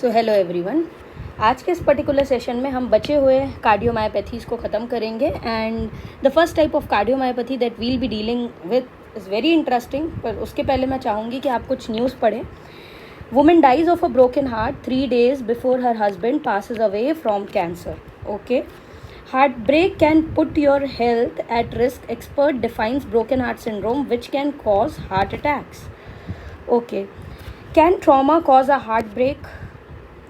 So hello everyone. आज के इस पर्टिकुलर सेशन में हम बचे हुए कार्डियोमायोपैथीज़ को ख़त्म करेंगे and the first type of cardiomyopathy that will be dealing with is very interesting. पर उसके पहले मैं चाहूँगी कि आप कुछ न्यूज़ पढ़ें। Women dies of a broken heart 3 days before her husband passes away from cancer. Okay, heartbreak can put your health at risk. Expert defines broken heart syndrome, which can cause heart attacks. Okay, can trauma cause a heartbreak?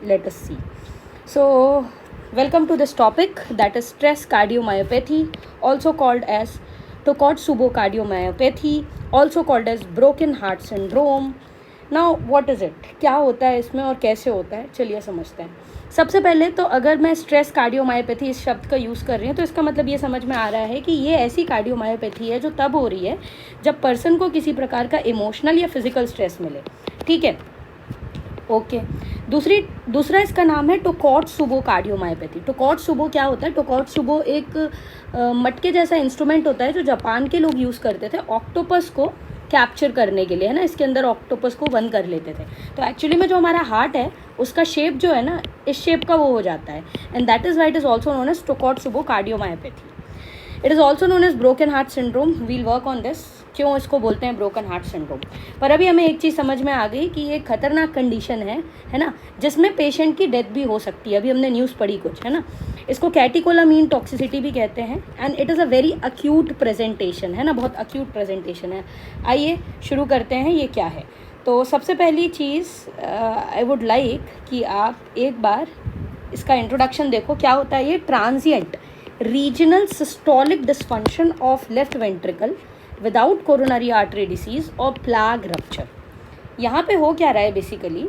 Let us see. So, welcome to this topic, that is stress cardiomyopathy, also called as Takotsubo cardiomyopathy, also called as broken heart syndrome. Now, what is it? क्या होता है इसमें और कैसे होता है, चलिए समझते हैं। सबसे पहले तो अगर मैं स्ट्रेस कार्डियोमायोपैथी इस शब्द का यूज़ कर रही हूँ तो इसका मतलब ये समझ में आ रहा है कि ये ऐसी कार्डियोमायोपैथी है जो तब हो रही है जब पर्सन को किसी प्रकार का इमोशनल या फिजिकल स्ट्रेस मिले। ठीक है, ओके। दूसरा इसका नाम है टोकोत्सुबो कार्डियोमायोपैथी। टोकोत्सुबो क्या होता है? टोकोत्सुबो एक मटके जैसा इंस्ट्रूमेंट होता है जो जापान के लोग यूज़ करते थे ऑक्टोपस को कैप्चर करने के लिए, है ना। इसके अंदर ऑक्टोपस को बंद कर लेते थे। तो एक्चुअली में जो हमारा हार्ट है उसका शेप जो है ना, इस शेप का वो हो जाता है and that is why it is also known as Takotsubo cardiomyopathy. It is also known as broken heart syndrome. We'll work on this, क्यों इसको बोलते हैं ब्रोकन हार्ट सिंड्रोम। पर अभी हमें एक चीज़ समझ में आ गई कि ये खतरनाक कंडीशन है ना, जिसमें पेशेंट की डेथ भी हो सकती है। अभी हमने न्यूज़ पढ़ी कुछ, है ना। इसको कैटेकोलामीन टॉक्सिसिटी भी कहते हैं and it is a very acute presentation, है ना, बहुत अक्यूट प्रेजेंटेशन है। आइए शुरू करते हैं, ये क्या है। तो सबसे पहली चीज़ आई वुड लाइक कि आप एक बार इसका इंट्रोडक्शन देखो। क्या होता है ये? Transient regional systolic dysfunction of left ventricle without coronary artery disease और प्लाग रप्चर। यहाँ पे हो क्या रहा है बेसिकली?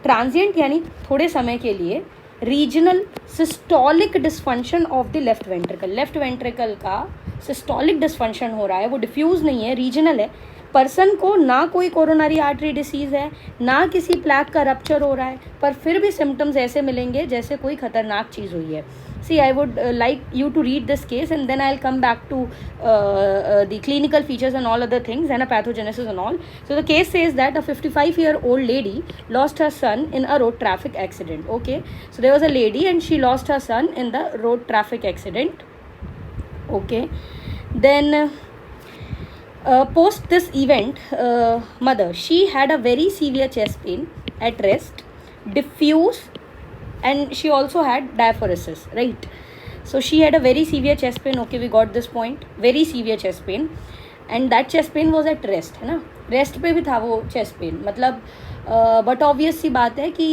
ट्रांजिएंट यानी थोड़े समय के लिए, regional systolic dysfunction of the left ventricle. Left ventricle का सिस्टोलिक डिस्फंक्शन हो रहा है, वो डिफ्यूज़ नहीं है, रीजनल है। पर्सन को ना कोई कोरोनरी आर्टरी डिसीज़ है, ना किसी प्लैक का रप्चर हो रहा है, पर फिर भी सिम्टम्स ऐसे मिलेंगे जैसे कोई खतरनाक चीज़ हुई है। See, I would like you to read this case and then I'll come back to the clinical features and all other things and a pathogenesis and all. So the case says that a 55-year-old lady lost her son in a road traffic accident. Okay, so there was a lady and she lost her son in the road traffic accident. Okay, then post this event, mother, she had a very severe chest pain at rest, diffuse, and she also had diaphoresis, right? So she had a very severe chest pain. Okay, we got this point. Very severe chest pain and that chest pain was at rest, है ना। Rest पे भी था वो chest pain, मतलब but obvious सी बात है कि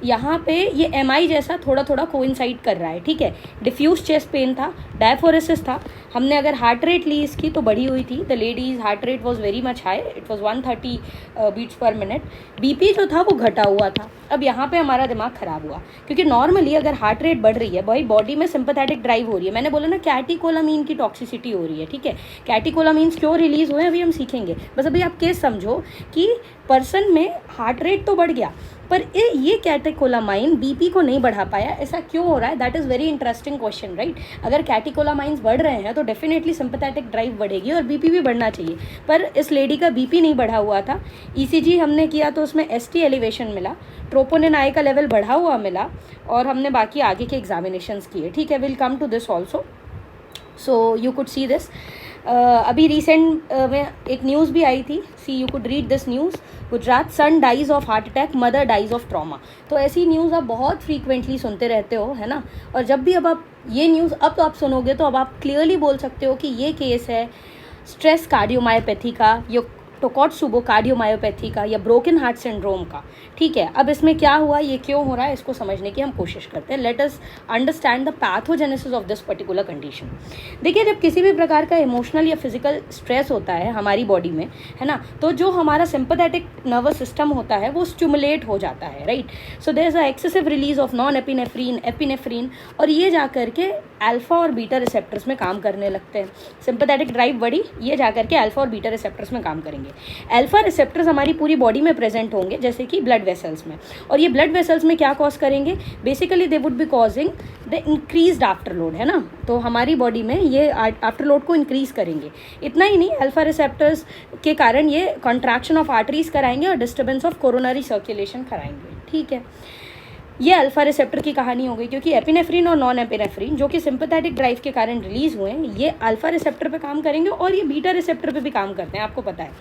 यहाँ पे ये MI जैसा थोड़ा थोड़ा कोइंसाइड कर रहा है। ठीक है, डिफ्यूज चेस्ट पेन था, डायफोरेसिस था। हमने अगर हार्ट रेट ली इसकी तो बढ़ी हुई थी। The lady's heart rate was very much high, it was 130 beats per minute. BP जो था वो घटा हुआ था। अब यहाँ पे हमारा दिमाग ख़राब हुआ क्योंकि नॉर्मली अगर हार्ट रेट बढ़ रही है, भाई बॉडी में सिंपैथेटिक ड्राइव हो रही है। मैंने बोला ना, कैटेकोलामीन की टॉक्सिसिटी हो रही है। ठीक है, कैटेकोलामीन्स क्यों रिलीज हुए अभी हम सीखेंगे। बस अभी आप केस समझो कि पर्सन में हार्ट रेट तो बढ़ गया पर ये कैटेकोलामाइन BP को नहीं बढ़ा पाया। ऐसा क्यों हो रहा है? That is very interesting question, right. अगर कैटेकोलामाइंस बढ़ रहे हैं तो डेफिनेटली सिंपैथेटिक ड्राइव बढ़ेगी और BP भी बढ़ना चाहिए, पर इस लेडी का BP नहीं बढ़ा हुआ था। ECG हमने किया तो उसमें ST एलिवेशन मिला, ट्रोपोनिन आई का लेवल बढ़ा हुआ मिला और हमने बाकी आगे के एग्जामिनेशंस किए। ठीक है, will come to this also, so you could see this. अभी रिसेंट में एक न्यूज़ भी आई थी, see you could read this news. Gujarat, son dies of heart attack, mother dies of trauma. तो ऐसी न्यूज़ आप बहुत फ्रीक्वेंटली सुनते रहते हो, है ना। और जब भी अब आप ये न्यूज़ अब तो आप सुनोगे तो अब आप क्लियरली बोल सकते हो कि ये केस है स्ट्रेस कार्डियोमायोपैथी का, ये टोकोत्सुबो कार्डियोमायोपैथी का या ब्रोकन हार्ट सिंड्रोम का। ठीक है, अब इसमें क्या हुआ, ये क्यों हो रहा है, इसको समझने की हम कोशिश करते हैं। Let us understand the pathogenesis of this particular condition. देखिए, जब किसी भी प्रकार का इमोशनल या फिजिकल स्ट्रेस होता है हमारी बॉडी में, है ना, तो जो हमारा सिंपैथेटिक नर्वस सिस्टम होता है वो स्टिमुलेट हो जाता है, right. So there is a excessive release of norepinephrine, epinephrine, और ये जा करके अल्फा और बीटा रिसेप्टर्स में काम करने लगते हैं। सिंपैथेटिक ड्राइव बढ़ी, ये जा करके अल्फा और बीटा रिसेप्टर्स में काम करेंगे। अल्फा रिसेप्टर्स हमारी पूरी बॉडी में प्रेजेंट होंगे, जैसे कि ब्लड वेसल्स में, और ये ब्लड वेसल्स में क्या कॉज करेंगे? Basically they would be causing the increased afterload, है ना। तो हमारी बॉडी में ये आफ्टरलोड को इंक्रीज करेंगे। इतना ही नहीं, अल्फा रिसेप्टर्स के कारण ये कॉन्ट्रैक्शन ऑफ आर्टरीज कराएंगे और डिस्टर्बेंस ऑफ कोरोनरी सर्कुलेशन कराएंगे। ठीक है, ये अल्फा रिसेप्टर की कहानी हो गई, क्योंकि एपिनेफ्रिन और नॉन एपिनेफ्रिन जो कि सिंपैथेटिक ड्राइव के कारण रिलीज हुए हैं, ये अल्फा रिसेप्टर पे काम करेंगे और ये बीटा रिसेप्टर पे भी काम करते हैं, आपको पता है।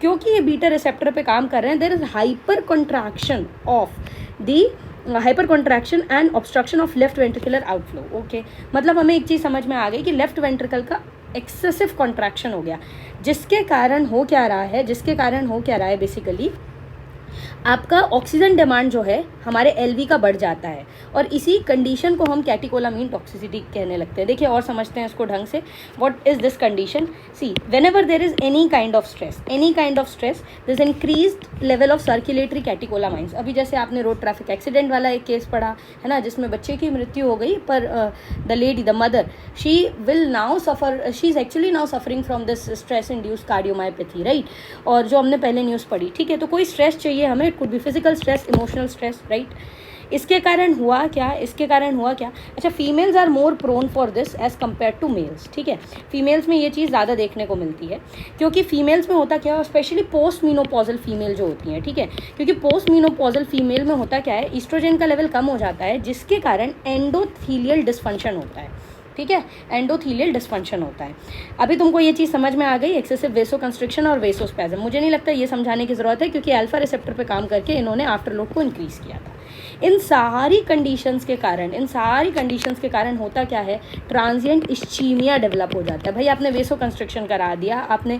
क्योंकि ये बीटा रिसेप्टर पे काम कर रहे हैं, there is hyper contraction and obstruction of left ventricular outflow. Okay, मतलब हमें एक चीज़ समझ में आ गई कि लेफ्ट वेंट्रिकल का एक्सेसिव कॉन्ट्रैक्शन हो गया, जिसके कारण हो क्या रहा है बेसिकली आपका ऑक्सीजन डिमांड जो है हमारे एलवी का बढ़ जाता है, और इसी कंडीशन को हम कैटेकोलामीन टॉक्सिसिटी कहने लगते हैं। देखिए और समझते हैं इसको ढंग से। What is this condition? See, whenever there is any kind of stress there is increased level of circulatory catecholamines. अभी जैसे आपने रोड ट्रैफिक एक्सीडेंट वाला एक केस पढ़ा है ना, जिसमें बच्चे की मृत्यु हो गई, पर the mother she is actually now suffering from this stress induced cardiomyopathy, right. और जो हमने पहले न्यूज़ पढ़ी, ठीक है, तो कोई स्ट्रेस चाहिए हमें, it could be physical stress, emotional stress, right. इसके कारण हुआ क्या? अच्छा, females are more prone for this as compare to males, ठीक है। फीमेल्स में ये चीज़ ज़्यादा देखने को मिलती है, क्योंकि फीमेल्स में होता क्या है, स्पेशली पोस्ट मीनोपॉजल फीमेल जो होती हैं, ठीक है, क्योंकि पोस्ट मीनोपॉजल फीमेल में होता क्या है, ईस्ट्रोजन का लेवल कम हो जाता है, जिसके कारण एंडोथीलियल डिस्फंक्शन होता है, ठीक है, एंडोथीलियल डिस्फंक्शन होता है। अभी तुमको ये चीज़ समझ में आ गई, एक्सेसिव वेसोकंस्ट्रिक्शन और वेसोस्पैज्म। मुझे नहीं लगता ये समझाने की ज़रूरत है, क्योंकि अल्फा रिसेप्टर पे काम करके इन्होंने आफ्टरलोड को इंक्रीज़ किया था। इन सारी कंडीशंस के कारण होता क्या है, ट्रांजिएंट इस्चीमिया डेवलप हो जाता है। भाई आपने वेसो कंस्ट्रक्शन करा दिया, आपने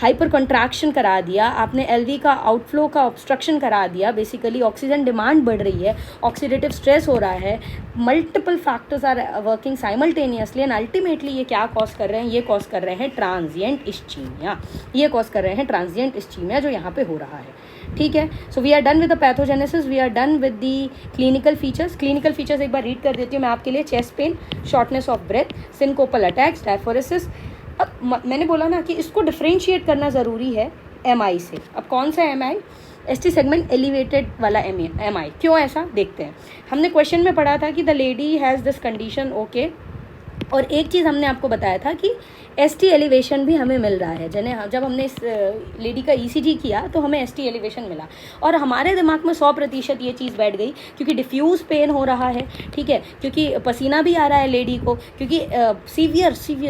हाइपर कंट्रैक्शन करा दिया, आपने एलवी का आउटफ्लो का ऑब्स्ट्रक्शन करा दिया, बेसिकली ऑक्सीजन डिमांड बढ़ रही है, ऑक्सीडेटिव स्ट्रेस हो रहा है, multiple factors are working simultaneously, and ultimately ये क्या कॉज कर रहे हैं, ये कॉज कर रहे हैं ट्रांजिएंट इस्चीमिया, जो यहाँ पे हो रहा है, ठीक है। So we are done with the pathogenesis, we are done with the clinical features एक बार रीड कर देती हूँ मैं आपके लिए। Chest pain, shortness of breath, syncopal attacks, diaphoresis. अब मैंने बोला ना कि इसको डिफ्रेंशिएट करना ज़रूरी है एमआई से। अब कौन सा एमआई? एसटी सेगमेंट एलिवेटेड वाला एमआई। क्यों ऐसा, देखते हैं। हमने क्वेश्चन में पढ़ा था कि the lady has this condition, okay, और एक चीज़ हमने आपको बताया था कि एसटी एलिवेशन भी हमें मिल रहा है। जब हमने इस लेडी का ईसीजी किया तो हमें एसटी एलिवेशन मिला, और हमारे दिमाग में 100% ये चीज़ बैठ गई, क्योंकि डिफ्यूज़ पेन हो रहा है, ठीक है, क्योंकि पसीना भी आ रहा है लेडी को, क्योंकि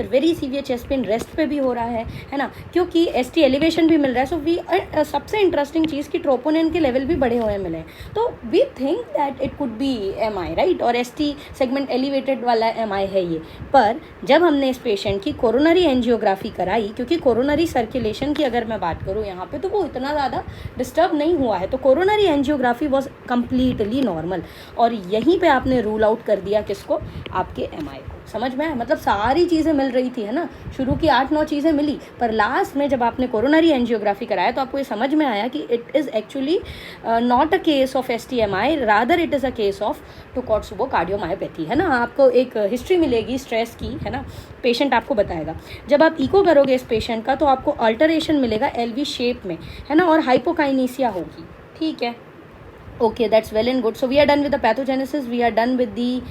very severe chest pain rest पे भी हो रहा है ना, क्योंकि एसटी एलिवेशन भी मिल रहा है। सो सबसे इंटरेस्टिंग चीज़ कि ट्रोपोनिन के लेवल भी बढ़े हुए मिले, तो we think that it could be MI, right, और एसटी सेगमेंट एलिवेटेड वाला एमआई है ये। पर जब हमने इस पेशेंट की कोरोनरी एंजियोग्राफी कराई, क्योंकि कोरोनरी सर्कुलेशन की अगर मैं बात करूँ यहाँ पे, तो वो इतना ज़्यादा डिस्टर्ब नहीं हुआ है, तो coronary angiography was completely normal, और यहीं पे आपने रूल आउट कर दिया किसको, आपके एमआई को। समझ में आया? मतलब सारी चीज़ें मिल रही थी, है ना, शुरू की 8-9 चीज़ें मिली, पर लास्ट में जब आपने कोरोनरी एंजियोग्राफी कराया तो आपको ये समझ में आया कि it is actually not a case of STEMI, rather it is a case of Takotsubo cardiomyopathy, है ना। आपको एक हिस्ट्री मिलेगी स्ट्रेस की, है ना, पेशेंट आपको बताएगा। जब आप इको करोगे इस पेशेंट का, तो आपको अल्टरेशन मिलेगा एलवी शेप में, है ना, और हाइपोकाइनेसिया होगी, ठीक है। Okay, that's well and good. So we are done with the pathogenesis, we are done with the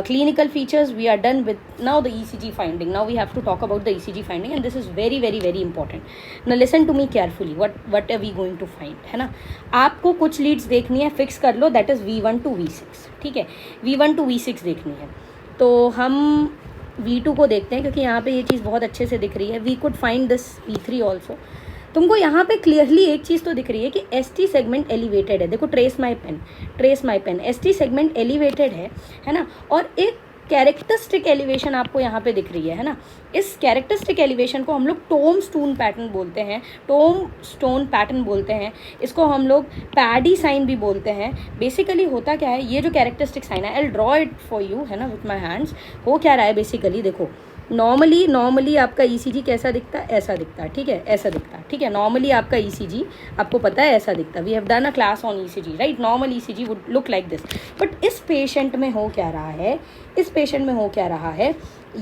clinical features, we are done with now the ECG finding. Now we have to talk about the ECG finding, and this is very very very important. Now listen to me carefully. What are we going to find, है ना। आपको कुछ Leeds देखनी है, fix कर लो, that is V1 to V6, ठीक है, V1 to V6 देखनी है। तो हम V2 को देखते हैं, क्योंकि यहाँ पे ये चीज़ बहुत अच्छे से दिख रही है। We could find this V3 also. तुमको यहाँ पे क्लियरली एक चीज़ तो दिख रही है कि एसटी सेगमेंट एलिवेटेड है। देखो, trace my pen, ST segment elevated है ना, और एक कैरेक्टरिस्टिक एलिवेशन आपको यहाँ पे दिख रही है ना। इस कैरेक्टरिस्टिक एलिवेशन को हम लोग टोम स्टोन पैटर्न बोलते हैं, इसको हम लोग पैडी साइन भी बोलते हैं। बेसिकली होता क्या है, ये जो कैरेक्टरिस्टिक साइन है, I will draw it for you, है ना, विथ माई हैंड्स। हो क्या रहा है बेसिकली, देखो, नॉर्मली आपका ईसीजी कैसा दिखता है, ऐसा दिखता है, ठीक है, ऐसा दिखता है, ठीक है। नॉर्मली आपका ईसीजी आपको पता है ऐसा दिखता है। We have done a class on ECG, right. Normal ECG would look like this, but इस पेशेंट में हो क्या रहा है,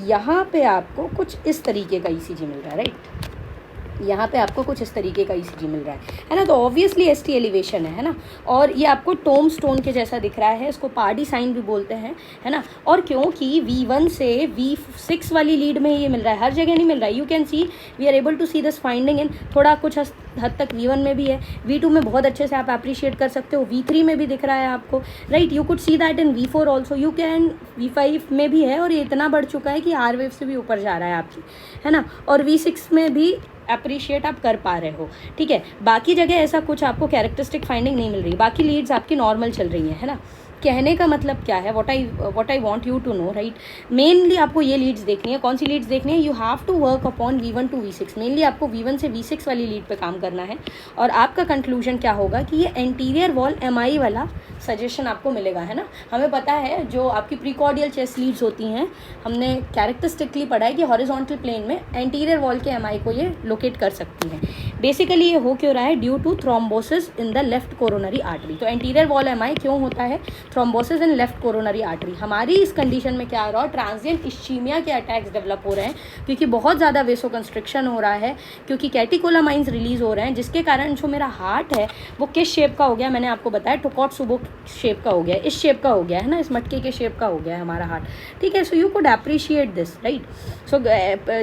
यहाँ पे आपको कुछ इस तरीके का ईसीजी मिल रहा है, राइट। यहाँ पे आपको कुछ इस तरीके का ईसीजी मिल रहा है ना। तो ऑब्वियसली एसटी एलिवेशन है ना। और ये आपको टोम स्टोन के जैसा दिख रहा है, इसको पार्डी साइन भी बोलते हैं, है ना। और क्योंकि V1 से V6 वाली लीड में ये मिल रहा है, हर जगह नहीं मिल रहा है। You can see, we are able to see this finding in थोड़ा कुछ हद तक V1 में भी है, V2 में बहुत अच्छे से आप अप्रिशिएट कर सकते हो, V3 में भी दिख रहा है आपको, right. You could see that in V4 also, you can V5 में भी है, और ये इतना बढ़ चुका है कि आर वेव से भी ऊपर जा रहा है आपकी, है ना। और V6 में भी अप्रिशिएट आप कर पा रहे हो, ठीक है। बाकी जगह ऐसा कुछ आपको कैरेक्टरिस्टिक फाइंडिंग नहीं मिल रही, बाकी लीड्स आपकी नॉर्मल चल रही है ना। कहने का मतलब क्या है, what I want you to know, right. Mainly आपको ये लीड्स देखनी है। कौन सी लीड्स देखनी है? You have to work upon V1 to V6। Mainly आपको V1 से V6 वाली लीड पे काम करना है, और आपका कंक्लूजन क्या होगा कि ये एंटीरियर वॉल MI वाला सजेशन आपको मिलेगा, है ना। हमें पता है जो आपकी प्रीकॉर्डियल चेस्ट लीड्स होती हैं, हमने कैरेक्टरिस्टिकली पढ़ा है कि हॉरिजॉन्टल प्लेन में एंटीरियर वॉल के MI को ये लोकेट कर सकती हैं। बेसिकली ये हो क्यों रहा है? Due to thrombosis in the left coronary artery. तो एंटीरियर वॉल MI क्यों होता है? Thrombosis in left coronary artery. हमारी इस कंडीशन में क्या हो रहा है? ट्रांजिएंट इश्चीमिया के अटैक्स डेवलप हो रहे हैं, क्योंकि बहुत ज़्यादा वेसोकंस्ट्रिक्शन हो रहा है, क्योंकि कैटिकोलामाइंस रिलीज हो रहे हैं, जिसके कारण जो मेरा हार्ट है वो किस शेप का हो गया? मैंने आपको बताया टोकोत्सुबो शेप का हो गया, इस शेप का हो गया, है ना, इस मटके के शेप का हो गया है हमारा हार्ट, ठीक है। सो you could appreciate this, right. So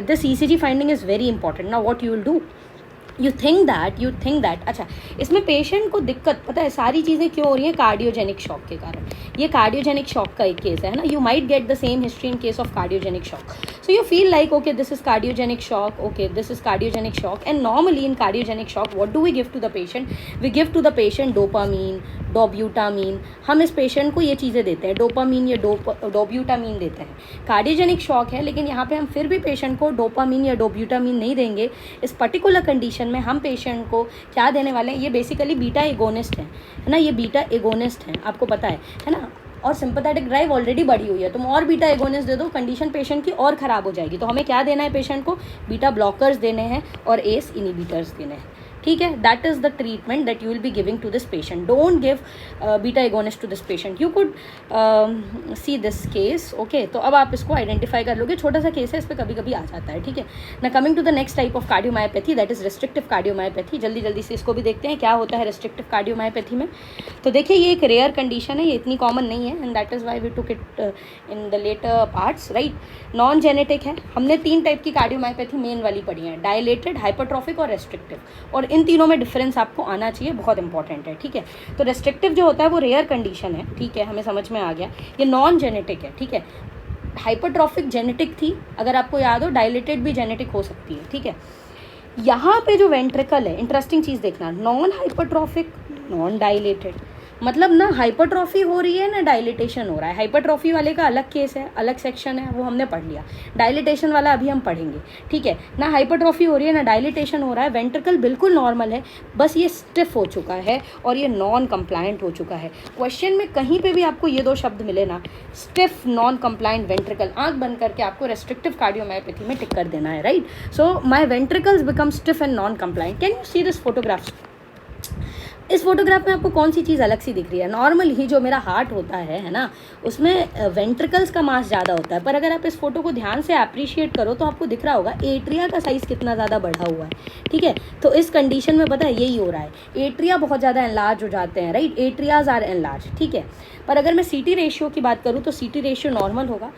this ECG finding is very important. Now what you will do, you think that अच्छा, इसमें पेशेंट को दिक्कत पता है सारी चीज़ें क्यों हो रही हैं? कार्डियोजेनिक शॉक के कारण। ये कार्डियोजेनिक शॉक का एक केस है ना। You might get the same history in case of cardiogenic shock. So you feel like okay this is cardiogenic shock, okay this is cardiogenic shock. And normally in cardiogenic shock what do we give to the patient? We give to the patient dopamine, dobutamine. हम इस patient को ये चीज़ें देते हैं, dopamine या डोब्यूटामीन देते हैं। कार्डियोजेनिक शॉक है, लेकिन यहाँ पे हम फिर भी पेशेंट को डोपामीन या डोब्यूटामीन नहीं देंगे। इस पर्टिकुलर कंडीशन में हम पेशेंट को क्या देने वाले हैं? ये बेसिकली बीटा एगोनिस्ट है ना। ये बीटा एगोनिस्ट हैं, आपको पता है ना। और सिंपैथेटिक ड्राइव ऑलरेडी बढ़ी हुई है, तुम और बीटा एगोनिस्ट दे दो, कंडीशन पेशेंट की और ख़राब हो जाएगी। तो हमें क्या देना है पेशेंट को? बीटा ब्लॉकर्स देने हैं और एस इनिबिटर्स देने हैं, ठीक है। That is the treatment that you will be giving to this patient. Don't give beta agonist to this patient. You could see this case, okay. तो अब आप इसको आइडेंटिफाई कर लोगे, छोटा सा केस है, इस पर कभी कभी आ जाता है, ठीक है ना। Coming to the next type of cardiomyopathy, that is restrictive cardiomyopathy. जल्दी जल्दी से इसको भी देखते हैं क्या होता है रेस्ट्रिक्टिव कार्डियोमायोपैथी में। तो देखिए ये एक रेयर कंडीशन है, ये इतनी कॉमन नहीं है, and that is why we took it in the later parts, right. Non genetic है। हमने 3 टाइप की कार्डियोमायोपैथी मेन वाली पढ़ी है, डायलेटेड, हाइपरट्रॉफिक और रेस्ट्रिक्टिव, और इन तीनों में डिफरेंस आपको आना चाहिए, बहुत इंपॉर्टेंट है, ठीक है। तो रेस्ट्रिक्टिव जो होता है वो रेयर कंडीशन है, ठीक है, हमें समझ में आ गया। ये नॉन जेनेटिक है, ठीक है। हाइपरट्रॉफिक जेनेटिक थी, अगर आपको याद हो, डायलेटेड भी जेनेटिक हो सकती है, ठीक है। यहाँ पे जो वेंट्रिकल है, इंटरेस्टिंग चीज़ देखना, नॉन हाइपरट्रॉफिक, नॉन डायलेटेड, मतलब ना हाइपरट्रॉफी हो रही है ना डायलिटेशन हो रहा है। हाइपरट्रॉफी वाले का अलग केस है, अलग सेक्शन है, वो हमने पढ़ लिया। डायलिटेशन वाला अभी हम पढ़ेंगे, ठीक है ना। हाइपरट्रॉफी हो रही है ना डायलिटेशन हो रहा है, वेंट्रिकल बिल्कुल नॉर्मल है, बस ये स्टिफ हो चुका है और ये नॉन कंप्लायंट हो चुका है। क्वेश्चन में कहीं पे भी आपको ये 2 शब्द मिले ना, स्टिफ, नॉन कंप्लायंट, वेंट्रिकल, आंख बंद करके आपको रेस्ट्रिक्टिव कार्डियोमायोपैथी में टिक कर देना है, right. So my ventricles become stiff and non compliant. Can you see this photographs? इस फोटोग्राफ में आपको कौन सी चीज़ अलग सी दिख रही है? नॉर्मल ही जो मेरा हार्ट होता है ना, उसमें वेंट्रिकल्स का मास ज़्यादा होता है, पर अगर आप इस फोटो को ध्यान से अप्रिशिएट करो तो आपको दिख रहा होगा एट्रिया का साइज़ कितना ज़्यादा बढ़ा हुआ है, ठीक है। तो इस कंडीशन में पता है यही हो रहा है, एट्रिया बहुत ज़्यादा एनलार्ज हो जाते हैं, राइट। एट्रियाज आर एनलार्ज, ठीक है। पर अगर मैं CT रेशियो की बात करूँ तो CT रेशियो नॉर्मल होगा।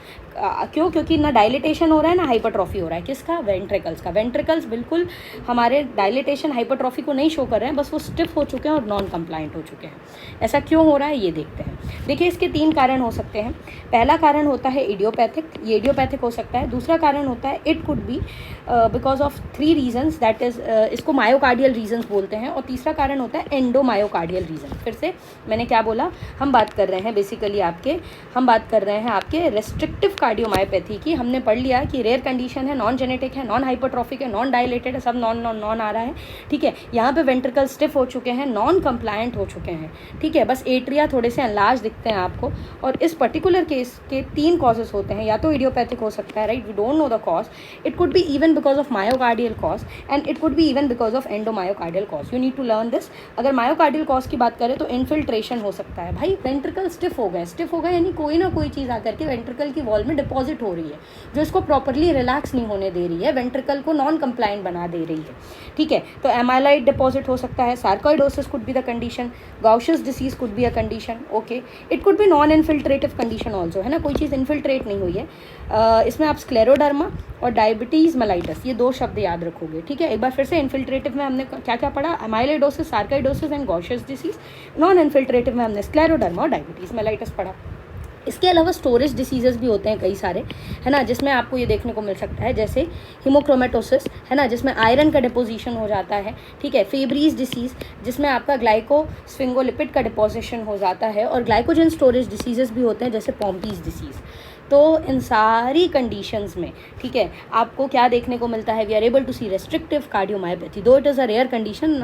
क्यों? क्योंकि ना डायलिटेशन हो रहा है ना हाइपरट्रॉफी हो रहा है। किसका? वेंट्रिकल्स का। वेंट्रिकल्स बिल्कुल हमारे डायलिटेशन हाइपरट्रॉफी को नहीं शो कर रहे हैं, बस वो स्टिफ हो चुके हैं और नॉन कंप्लायंट हो चुके हैं। ऐसा क्यों हो रहा है ये देखते हैं। देखिए इसके 3 कारण हो सकते हैं। पहला कारण होता है इडियोपैथिक, ये इडियोपैथिक हो सकता है। दूसरा कारण होता है it could be because of 3 reasons, that is इसको मायोकार्डियल रीजन्स बोलते हैं। और तीसरा कारण होता है एंडोमायोकार्डियल रीजन। फिर से मैंने क्या बोला, हम बात कर रहे हैं बेसिकली हम बात कर रहे हैं आपके रेस्ट्रिक्टिव कार्डियोमायोपैथी की। हमने पढ़ लिया कि रेयर कंडीशन है, नॉन जेनेटिक है, नॉन हाइपरट्रॉफिक है, नॉन डायलेटेड है, सब नॉन नॉन नॉन आ रहा है, ठीक है। यहाँ पे वेंट्रिकल स्टिफ हो चुके हैं, नॉन कंप्लायंट हो चुके हैं, ठीक है। बस एट्रिया थोड़े से एनलार्ज दिखते हैं आपको। और इस पर्टिकुलर केस के 3 कॉजेस होते हैं, या तो इडियोपैथिक हो सकता है, right, we don't know the cause. It could be even because of myocardial cause and it could be even because of endomyocardial cause. You need to learn this. अगर myocardial cause की बात करें तो infiltration हो सकता है। भाई ventricle stiff हो गए यानी कोई ना कोई चीज़ आकर के वेंट्रिकल की वॉल में पे डिपॉजिट हो रही है, जो इसको प्रॉपरली रिलैक्स नहीं होने दे रही है, वेंट्रिकल को नॉन कंप्लाइंट बना दे रही है, ठीक है। तो एमाइलॉइड डिपॉजिट हो सकता है, sarcoidosis could be the condition, Gaucher's disease could be a condition, okay. It could be non infiltrative condition also, है ना, कोई चीज़ इन्फिल्ट्रेट नहीं हुई है। इसमें आप स्क्लेरोडर्मा और डायबिटीज़ मेलाइटस, ये 2 शब्द याद रखोगे, ठीक है। एक बार फिर से, इन्फिल्ट्रेटिव में हमने क्या क्या पढ़ा, amyloidosis, sarcoidosis and Gaucher's disease. Non infiltrative में हमने स्क्लेरोडर्मा और डायबिटीज़ मेलाइटस पढ़ा। इसके अलावा स्टोरेज डिसीजेस भी होते हैं कई सारे, है ना, जिसमें आपको ये देखने को मिल सकता है, जैसे हीमोक्रोमेटोसिस, है ना, जिसमें आयरन का डिपोजिशन हो जाता है, ठीक है। फेब्रीज डिसीज़, जिसमें आपका ग्लाइकोस्फिंगोलिपिड का डिपोजिशन हो जाता है, और ग्लाइकोजन स्टोरेज डिसीजेस भी होते हैं, जैसे पॉम्पीज डिसीज़। तो इन सारी कंडीशंस में, ठीक है, आपको क्या देखने को मिलता है, we are able to see restrictive cardiomyopathy, though it is a rare condition.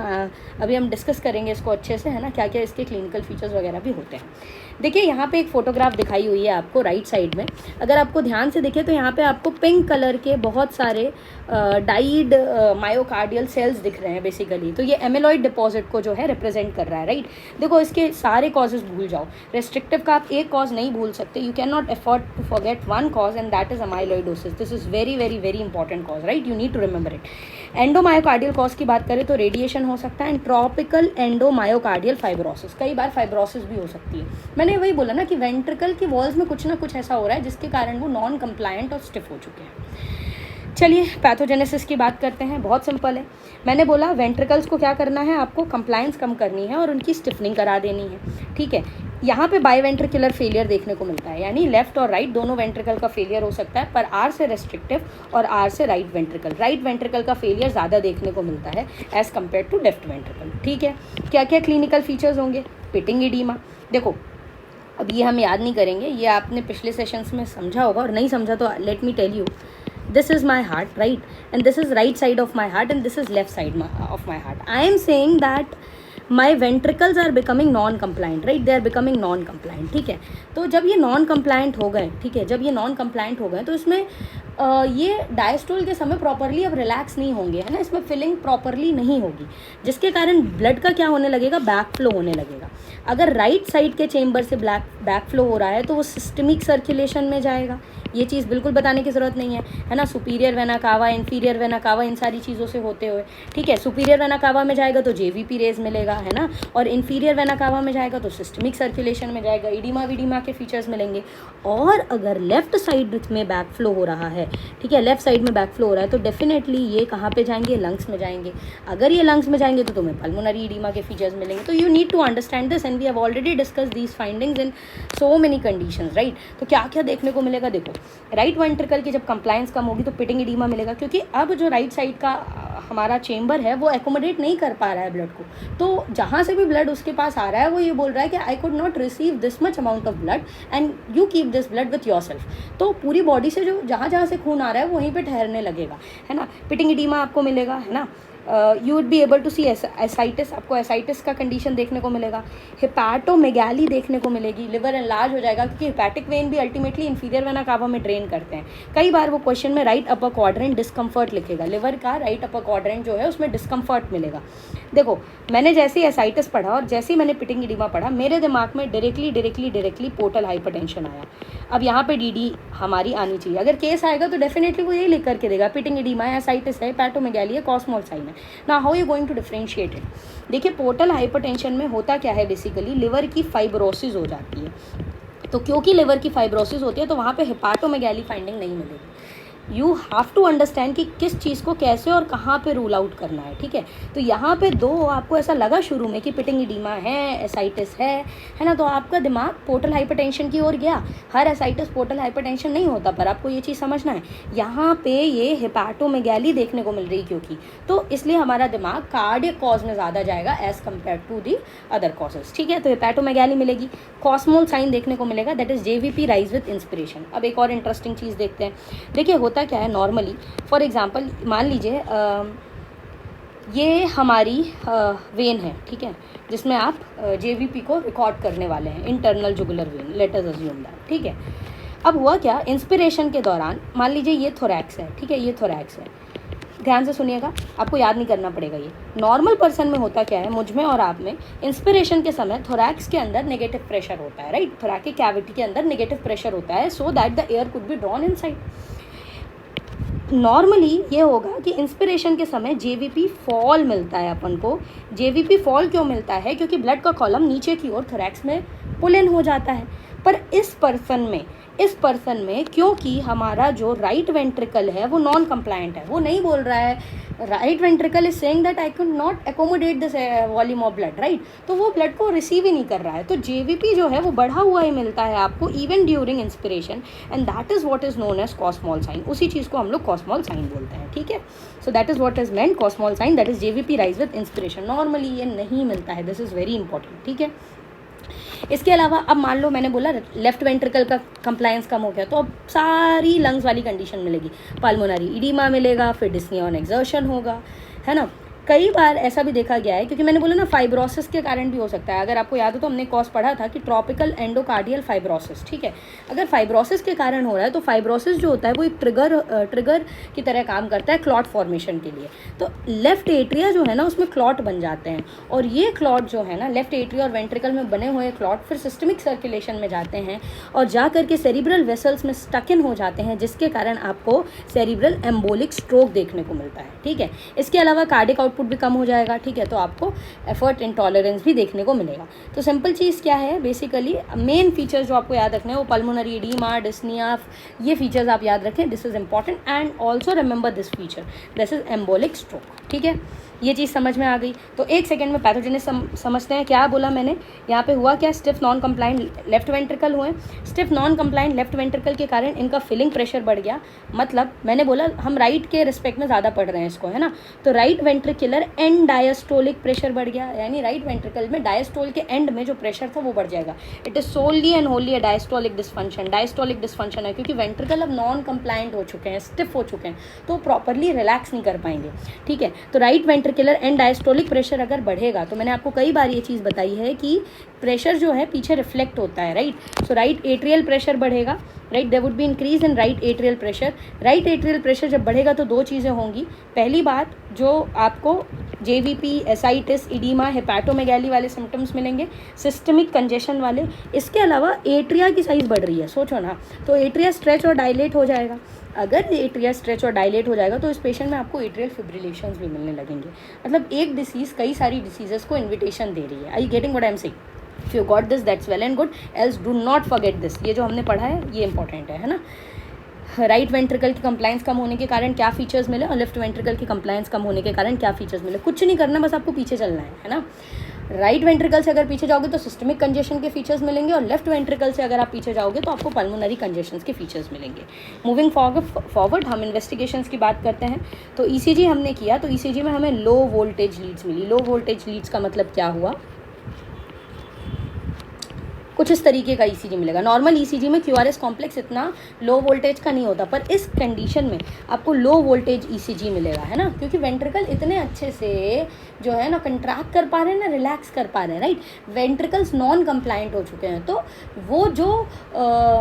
अभी हम डिस्कस करेंगे इसको अच्छे से, है ना, क्या क्या इसके क्लिनिकल फीचर्स वगैरह भी होते हैं। देखिए यहाँ पे एक फोटोग्राफ दिखाई हुई है आपको राइट साइड में, अगर आपको ध्यान से देखें तो यहाँ पे आपको पिंक कलर के बहुत सारे डाइड मायोकार्डियल सेल्स दिख रहे हैं बेसिकली। तो ये एमिलॉइड डिपॉजिट को जो है रिप्रेजेंट कर रहा है, राइट। देखो इसके सारे कॉजेज भूल जाओ, रेस्ट्रिक्टिव का आप एक कॉज नहीं भूल सकते, you can not afford to forget one cause and that is amyloidosis. This is very very very important cause, right, you need to remember it. Endomyocardial cause की बात करें तो रेडिएशन हो सकता है, एंड ट्रॉपिकल एंडोमायोकार्डियल फाइब्रोसिस, कई बार fibrosis भी हो सकती है। मैंने वही बोला ना कि वेंट्रिकल की वॉल्स में कुछ ना कुछ ऐसा हो रहा है जिसके कारण वो नॉन कंप्लायंट और स्टिफ हो चुके हैं। चलिए पैथोजेनेसिस की बात करते हैं, बहुत सिंपल है। मैंने बोला वेंट्रिकल्स को क्या करना है, आपको कंप्लायंस कम करनी है और उनकी स्टिफनिंग करा देनी है, ठीक है। यहाँ पे बाईवेंट्रिकुलर फेलियर देखने को मिलता है, यानी लेफ्ट और राइट दोनों वेंट्रिकल का फेलियर हो सकता है, पर आर से रेस्ट्रिक्टिव और आर से राइट वेंट्रिकल का फेलियर ज़्यादा देखने को मिलता है as compare to left ventricle, ठीक है। क्या क्या क्लिनिकल फीचर्स होंगे, पिटिंग एडीमा, देखो अब ये हम याद नहीं करेंगे, ये आपने पिछले सेशंस में समझा होगा, और नहीं समझा तो let me tell you, this is my heart, right, and this is right side of my heart and this is left side of my heart. I am saying that my ventricles are becoming non compliant, right, they are becoming non compliant, ठीक है। तो जब ये non compliant हो गए, ठीक है, जब ये non compliant हो गए तो इसमें ये डायस्टोल के समय प्रॉपरली अब रिलैक्स नहीं होंगे, है ना, इसमें फिलिंग प्रॉपरली नहीं होगी, जिसके कारण ब्लड का क्या होने लगेगा, बैक फ्लो होने लगेगा। अगर राइट साइड के चेम्बर से बैक फ्लो हो रहा है तो वो सिस्टमिक सर्कुलेशन में जाएगा, ये चीज़ बिल्कुल बताने की ज़रूरत नहीं है ना। Superior vena cava, inferior vena cava, इन सारी चीज़ों से होते हुए, ठीक है, सुपीरियर वेना कावा में जाएगा तो जेवीपी रेज मिलेगा, है ना, और इन्फीरियर वेना कावा में जाएगा तो सिस्टमिक सर्कुलेशन में जाएगा, इडीमा विडीमा के फीचर्स मिलेंगे। और अगर लेफ्ट साइड में बैक फ्लो हो रहा है, ठीक है, लेफ्ट साइड में बैक फ्लो हो रहा है तो डेफिनेटली ये कहाँ पे जाएंगे, लंग्स में जाएंगे। अगर ये लंग्स में जाएंगे तो तुम्हें पल्मोनरी इडीमा के फीचर्स मिलेंगे। तो you need to understand this and we have already discuss these findings in so many conditions, right. तो क्या क्या देखने को मिलेगा, देखो राइट वेंट्रिकल की जब कंप्लायंस कम होगी तो पिटिंग एडीमा मिलेगा, क्योंकि अब जो राइट साइड का हमारा चेम्बर है वो एकोमोडेट नहीं कर पा रहा है ब्लड को। तो जहाँ से भी ब्लड उसके पास आ रहा है वो ये बोल रहा है कि I could not receive this much amount of blood and you keep this blood with your self. तो पूरी बॉडी से जो जहाँ जहाँ से खून आ रहा है वो वहीं पे ठहरने लगेगा, है ना। पिटिंग एडीमा आपको मिलेगा, है ना। You would be able to see ascites, आपको एसाइटिस का कंडीशन देखने को मिलेगा। हिपैटोमेगाली देखने को मिलेगी, लिवर एनलार्ज हो जाएगा, क्योंकि हिपैटिक वेन भी अल्टीमेटली इंफीरियर वेना कावा में ड्रेन करते हैं। कई बार वो क्वेश्चन में राइट अपर क्वाड्रेंट डिस्कम्फर्ट लिखेगा, लिवर का राइट अपर क्वाड्रेंट जो है उसमें डिस्कम्फर्ट मिलेगा। देखो मैंने जैसे ही एसाइटिस पढ़ा और जैसे ही मैंने पिटिंग एडीमा पढ़ा, मेरे दिमाग में डायरेक्टली पोर्टल हाइपरटेंशन आया। अब यहाँ पे डीडी हमारी आनी चाहिए, अगर केस आएगा तो डेफिनेटली वो यही लिख करके देगा, पिटिंग एडीमा है, एसाइटिस है, हिपैटोमेगाली है, कॉस्मॉल साइन है। ना how you going to differentiate it. देखिए पोर्टल हाइपरटेंशन में होता क्या है, बेसिकली लिवर की फाइब्रोसिस हो जाती है। तो क्योंकि लिवर की फाइब्रोसिस होती है तो वहाँ पे हिपैटोमेगाली फाइंडिंग नहीं मिलेगी। यू हैव टू अंडरस्टैंड कि किस चीज़ को कैसे और कहाँ पे रूल आउट करना है, ठीक है। तो यहाँ पे दो आपको ऐसा लगा शुरू में कि पिटिंग एडीमा है, एसाइटिस है ना, तो आपका दिमाग पोर्टल हाइपरटेंशन की ओर गया। हर एसाइटिस पोर्टल हाइपरटेंशन नहीं होता, पर आपको ये चीज़ समझना है यहाँ पे ये हिपैटोमेगाली देखने को मिल रही क्योंकि, तो इसलिए हमारा दिमाग कार्डियक कॉज में ज़्यादा जाएगा as compare to the other causes, ठीक है। तो हिपैटोमेगाली मिलेगी, कॉस्मोल साइन देखने को मिलेगा, that is JVP rise with inspiration. अब एक और इंटरेस्टिंग चीज़ देखते हैं। देखिए होता क्या है नॉर्मली, फॉर एग्जांपल मान लीजिए ये हमारी वेन है, ठीक है, जिसमें आप जेवीपी को रिकॉर्ड करने वाले हैं, internal jugular vein, let us assume that, ठीक है। अब हुआ क्या, इंस्पिरेशन के दौरान मान लीजिए ये थोरैक्स है, ठीक है, ये थोरैक्स है, ध्यान से सुनिएगा, आपको याद नहीं करना पड़ेगा। ये नॉर्मल पर्सन में होता क्या है, मुझ में और आप में, इंस्पिरेशन के समय थोरैक्स के अंदर नेगेटिव प्रेशर होता है, राइट। थोरैकिक कैविटी के अंदर नेगेटिव प्रेशर होता है so that the air could be drawn inside. Normally ये होगा कि इंस्पिरेशन के समय जेवीपी फॉल मिलता है अपन को। जेवीपी फॉल क्यों मिलता है? क्योंकि ब्लड का कॉलम नीचे की ओर थोरैक्स में पुल इन हो जाता है। पर इस पर्सन में क्योंकि हमारा जो राइट वेंट्रिकल है वो नॉन कंप्लायंट है, वो नहीं बोल रहा है, right ventricle is saying that I can not accommodate this volume of blood, right. तो वो ब्लड को रिसीव ही नहीं कर रहा है, तो जेवीपी जो है वो बढ़ा हुआ ही मिलता है आपको even during inspiration, and that is what is known as Kussmaul sign. उसी चीज़ को हम लोग कॉस्मॉल साइन बोलते हैं, ठीक है। So that is what is meant Kussmaul sign, that is JVP rise with inspiration. Normally ये नहीं मिलता है, दिस इज वेरी इंपॉर्टेंट, ठीक है। इसके अलावा अब मान लो मैंने बोला लेफ्ट वेंट्रिकल का कंप्लायंस कम हो गया, तो अब सारी लंग्स वाली कंडीशन मिलेगी, पल्मोनरी इडीमा मिलेगा, फिर डिस्नी ऑन एक्सर्शन होगा, है ना। कई बार ऐसा भी देखा गया है, क्योंकि मैंने बोला ना फाइब्रोसिस के कारण भी हो सकता है। अगर आपको याद हो तो हमने कॉज पढ़ा था कि ट्रॉपिकल एंडोकार्डियल फाइब्रोसिस, ठीक है। अगर फाइब्रोसिस के कारण हो रहा है तो फाइब्रोसिस जो होता है वो एक ट्रिगर की तरह काम करता है क्लॉट फॉर्मेशन के लिए। तो लेफ्ट एट्रिया जो है ना उसमें क्लॉट बन जाते हैं, और ये क्लॉट जो है ना लेफ्ट एट्रिया और वेंट्रिकल में बने हुए क्लॉट फिर सिस्टमिक सर्कुलेशन में जाते हैं और जा करके सेरिब्रल वेसल्स में स्टक इन हो जाते हैं, जिसके कारण आपको सेरिब्रल एम्बोलिक स्ट्रोक देखने को मिलता है, ठीक है। इसके अलावा कार्डिक आउटपुट भी कम हो जाएगा, ठीक है। तो आपको एफर्ट इंटॉलरेंस भी देखने को मिलेगा। तो सिंपल चीज़ क्या है, बेसिकली मेन फीचर्स जो आपको याद रखने हैं वो पल्मोनरी एडीमा, डिस्निया, ये फीचर्स आप याद रखें, this is important. And also remember this feature, this is embolic stroke, ठीक है। ये चीज़ समझ में आ गई। तो एक सेकंड में पैथोजेनिस समझते हैं। क्या बोला मैंने यहाँ पे, हुआ क्या, stiff non compliant left ventricle हुए। Stiff non compliant left ventricle के कारण इनका फिलिंग प्रेशर बढ़ गया। मतलब मैंने बोला हम राइट के रिस्पेक्ट में ज़्यादा पढ़ रहे हैं इसको, है ना। तो right ventricular end diastolic pressure बढ़ गया, यानी राइट वेंट्रिकल में डायस्टोल के एंड में जो प्रेशर था वो बढ़ जाएगा। It is solely and Holi a diastolic dysfunction. Diastolic dysfunction है क्योंकि वेंट्रिकल अब नॉन कंप्लाइंट हो चुके हैं, स्टिफ हो चुके हैं, तो प्रॉपरली रिलैक्स नहीं कर पाएंगे, ठीक है। तो right ventricular end diastolic pressure अगर बढ़ेगा, तो मैंने आपको कई बार ये चीज़ बताई है कि प्रेशर जो है पीछे रिफ्लेक्ट होता है, right. So right atrial pressure बढ़ेगा, right, there would be increase in right atrial pressure. Right atrial pressure जब बढ़ेगा तो दो चीज़ें होंगी। पहली बात, जो आपको जेवीपी, एसाइटिस, इडीमा, हेपाटोमेगैली वाले सिम्टम्स मिलेंगे, सिस्टमिक कंजेशन वाले। इसके अलावा एट्रिया की साइज़ बढ़ रही है, सोचो ना, तो एट्रिया स्ट्रेच और डायलेट हो जाएगा। अगर एट्रिया स्ट्रेच और डायलेट हो जाएगा तो इस पेशेंट में आपको एट्रियल फिब्रिलेशंस भी मिलने लगेंगे। मतलब एक डिसीज़ कई सारी डिसीजेस को इन्विटेशन दे रही है। I getting what I am saying? If you got this that's well and good, else do not forget this. ये जो हमने पढ़ा है ये इंपॉर्टेंट है ना। राइट वेंट्रिकल की कंप्लायंस कम होने के कारण क्या फीचर्स मिले और लेफ्ट वेंट्रिकल की कंप्लायंस कम होने के कारण क्या फीचर्स मिले। कुछ नहीं करना, बस आपको पीछे चलना है ना। राइट वेंट्रिकल से अगर पीछे जाओगे तो सिस्टमिक कंजेशन के फीचर्स मिलेंगे, और लेफ्ट वेंट्रिकल से अगर आप पीछे जाओगे तो आपको पल्मोनरी कंजेशन के फीचर्स मिलेंगे। मूविंग फॉरवर्ड हम इन्वेस्टिगेशंस की बात करते हैं। तो ईसीजी हमने किया, तो ईसीजी में हमें लो वोल्टेज लीड्स मिली। लो वोल्टेज लीड्स का मतलब क्या हुआ, कुछ इस तरीके का ईसीजी मिलेगा। नॉर्मल ईसीजी में क्यूआरएस कॉम्प्लेक्स इतना लो वोल्टेज का नहीं होता, पर इस कंडीशन में आपको लो वोल्टेज ईसीजी मिलेगा, है ना, क्योंकि वेंट्रिकल इतने अच्छे से जो है ना कंट्रैक्ट कर पा रहे हैं ना, रिलैक्स कर पा रहे हैं, राइट। वेंट्रिकल्स नॉन कंप्लायंट हो चुके हैं, तो वो जो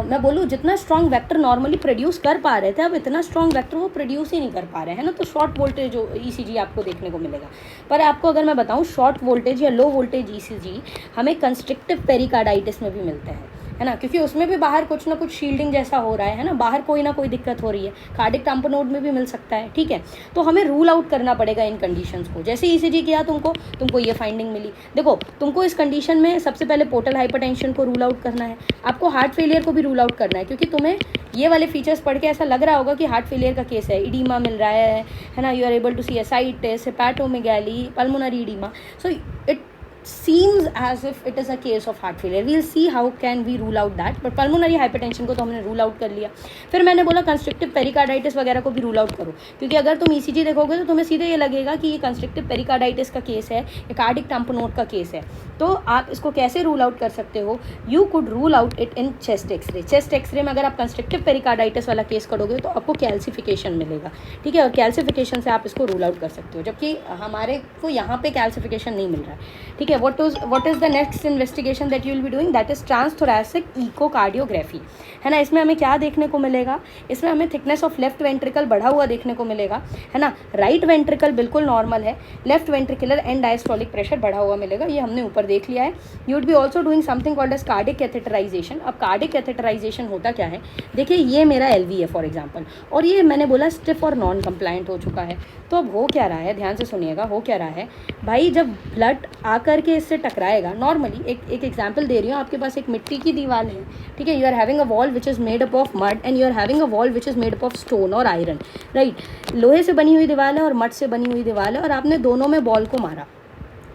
मैं बोलूँ जितना स्ट्रॉन्ग वेक्टर नॉर्मली प्रोड्यूस कर पा रहे थे, अब इतना स्ट्रॉन्ग वेक्टर वो प्रोड्यूस ही नहीं कर पा रहे हैं ना, तो शॉर्ट वोल्टेज जो ईसीजी आपको देखने को मिलेगा। पर आपको अगर मैं बताऊँ, शॉर्ट वोल्टेज या लो वोल्टेज ईसीजी हमें कंस्ट्रिक्टिव पेरिकार्डाइटिस में भी मिलते हैं, है ना, क्योंकि उसमें भी बाहर कुछ ना कुछ शील्डिंग जैसा हो रहा है ना, बाहर कोई ना कोई दिक्कत हो रही है। कार्डिक टैम्पोनोड में भी मिल सकता है, ठीक है। तो हमें रूल आउट करना पड़ेगा इन कंडीशंस को। जैसे ईसीजी किया तुमको ये फाइंडिंग मिली। देखो, तुमको इस कंडीशन में सबसे पहले पोर्टल हाइपरटेंशन को रूल आउट करना है, आपको हार्ट फेलियर को भी रूल आउट करना है, क्योंकि तुम्हें ये वाले फीचर्स पढ़ के ऐसा लग रहा होगा कि हार्ट फेलियर का केस है, इडीमा मिल रहा है ना, you are able to see ascites, hepatomegaly, pulmonary oedema. So it seems as if it is a case of heart failure. We'll see how can we rule out that, but pulmonary hypertension को तो हमने rule out कर लिया। फिर मैंने बोला कंस्ट्रिक्टिव pericarditis वगैरह को भी रूल आउट करो, क्योंकि अगर तुम ईसीजी देखोगे तो तुम्हें सीधे ये लगेगा कि ये कंस्ट्रिक्टिव पेरिकार्डाइटिस का केस है, ये कार्डिक टैम्पोनोड का केस है। तो आप इसको कैसे रूल आउट कर सकते हो, you could rule out it in chest X-ray. Chest x ray में अगर आप कंस्ट्रिक्टिव पेरिकार्डाइटिस वाला केस करोगे तो आपको कैल्सिफिकेशन मिलेगा, ठीक है, और कैल्सिफिकेशन से आप इसको रूल आउट कर सकते हो, जबकि हमारे को यहाँ पे कैल्सिफिकेशन नहीं मिल रहा है, ठीक है। ठीक है. What is the next investigation that you will be doing, that is transthoracic echocardiography, है ना. इसमें हमें क्या देखने को मिलेगा, इसमें हमें थिकनेस ऑफ लेफ्ट वेंट्रिकल बढ़ा हुआ देखने को मिलेगा, है ना. राइट वेंट्रिकल बिल्कुल नॉर्मल है, left ventricular end diastolic pressure बढ़ा हुआ मिलेगा, ये हमने ऊपर देख लिया है. You would be also doing something called as cardiac catheterisation. अब कार्डिक कैथेटराइजेशन होता क्या है, देखिए ये मेरा एलवी है फॉर एग्जांपल, और ये मैंने बोला स्टिफ और नॉन कंप्लायंट हो चुका है. तो अब हो क्या रहा है, ध्यान से सुनिएगा, हो क्या रहा है भाई, जब ब्लड आकर के इससे टकराएगा, नॉर्मली एक एग्जांपल दे रही हूँ, आपके पास एक मिट्टी की दीवार है, ठीक है. You are having a wall which is made up of mud and you are having a wall which is made up of stone और आयरन, राइट. लोहे से बनी हुई दीवार है और मड से बनी हुई दीवार है, और आपने दोनों में बॉल को मारा.